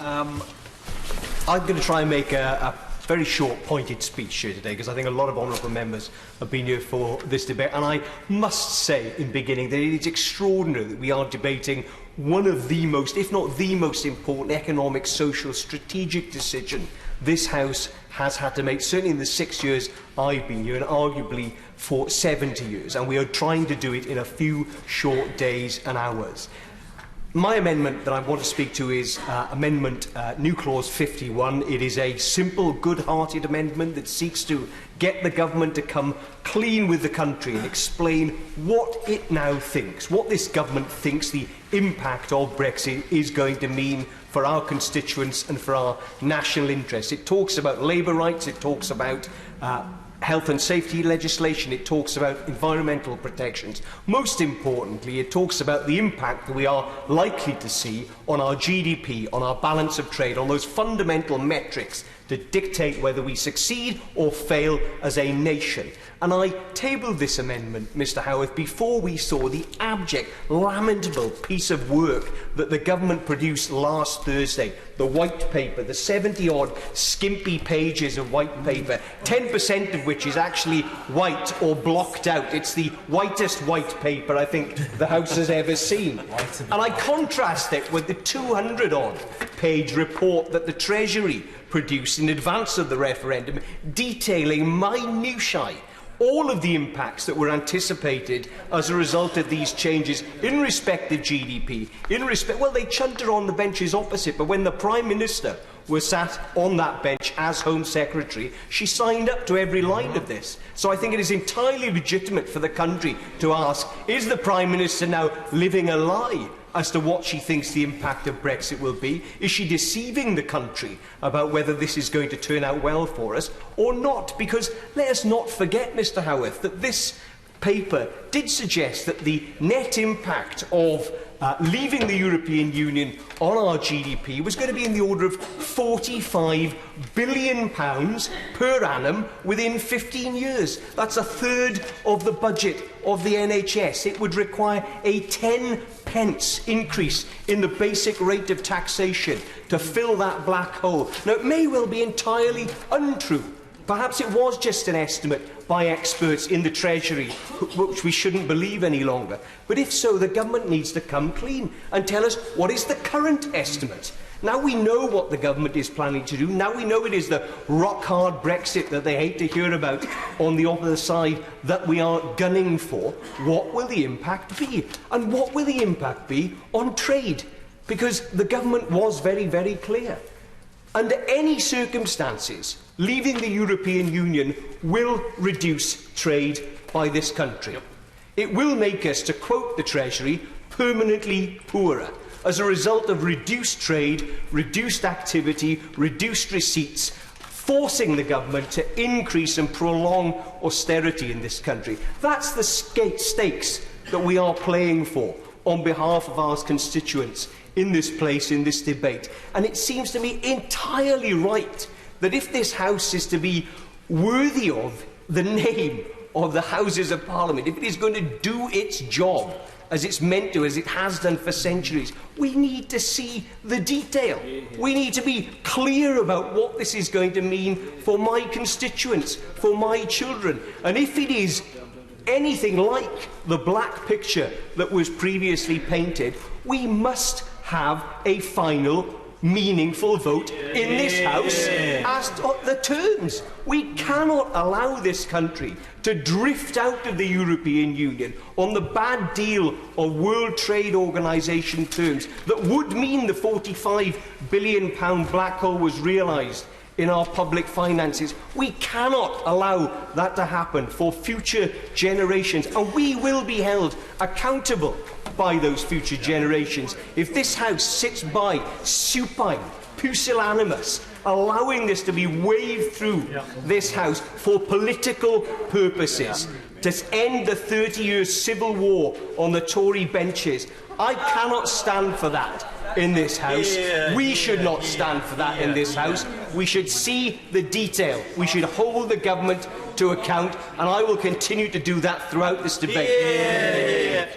I'm going to try and make a very short, pointed speech here today, because I think a lot of honourable members have been here for this debate. And I must say, in beginning, that it is extraordinary that we are debating one of the most, if not the most important economic, social, strategic decision this House has had to make, certainly in the 6 years I've been here, and arguably for 70 years. And we are trying to do it in a few short days and hours. My amendment that I want to speak to is Amendment New Clause 51. It is a simple, good-hearted amendment that seeks to get the government to come clean with the country and explain what it now thinks, what this government thinks the impact of Brexit is going to mean for our constituents and for our national interests. It talks about labour rights, it talks about health and safety legislation, it talks about environmental protections. Most importantly, it talks about the impact that we are likely to see on our GDP, on our balance of trade, on those fundamental metrics that dictate whether we succeed or fail as a nation. And I tabled this amendment, Mr Howarth, before we saw the abject, lamentable piece of work that the government produced last Thursday. The white paper, the 70-odd skimpy pages of white paper, 10% of which is actually white or blocked out. It's the whitest white paper I think the House has ever seen. And I contrast it with the 200-odd page report that the Treasury produced in advance of the referendum, detailing minutiae all of the impacts that were anticipated as a result of these changes in respect of GDP. Well, they chunter on the benches opposite, but when the Prime Minister was sat on that bench as Home Secretary, she signed up to every line of this. So I think it is entirely legitimate for the country to ask, is the Prime Minister now living a lie as to what she thinks the impact of Brexit will be? Is she deceiving the country about whether this is going to turn out well for us or not? Because let us not forget, Mr Howarth, that this paper did suggest that the net impact of leaving the European Union on our GDP was going to be in the order of £45 billion per annum within 15 years. That's a third of the budget of the NHS. It would require a 10p increase in the basic rate of taxation to fill that black hole. Now, it may well be entirely untrue. Perhaps it was just an estimate by experts in the Treasury, which we shouldn't believe any longer. But if so, the government needs to come clean and tell us what is the current estimate. Now we know what the government is planning to do. Now we know it is the rock-hard Brexit that they hate to hear about on the other side that we are gunning for. What will the impact be? And what will the impact be on trade? Because the government was very, very clear. Under any circumstances, leaving the European Union will reduce trade by this country. It will make us, to quote the Treasury, permanently poorer as a result of reduced trade, reduced activity, reduced receipts, forcing the government to increase and prolong austerity in this country. That's the stakes that we are playing for on behalf of our constituents in this place, in this debate. And it seems to me entirely right that if this House is to be worthy of the name of the Houses of Parliament, if it is going to do its job as it's meant to, as it has done for centuries, we need to see the detail. We need to be clear about what this is going to mean for my constituents, for my children. And if it is anything like the black picture that was previously painted, we must have a final, meaningful vote in this House as to the terms. We cannot allow this country to drift out of the European Union on the bad deal of World Trade Organisation terms that would mean the £45 billion black hole was realised in our public finances. We cannot allow that to happen for future generations, and we will be held accountable by those future generations if this House sits by, supine, pusillanimous, allowing this to be waved through this House for political purposes, to end the 30-year civil war on the Tory benches. I cannot stand for that in this House. We should not stand for that in this House. We should see the detail. We should hold the government to account, and I will continue to do that throughout this debate.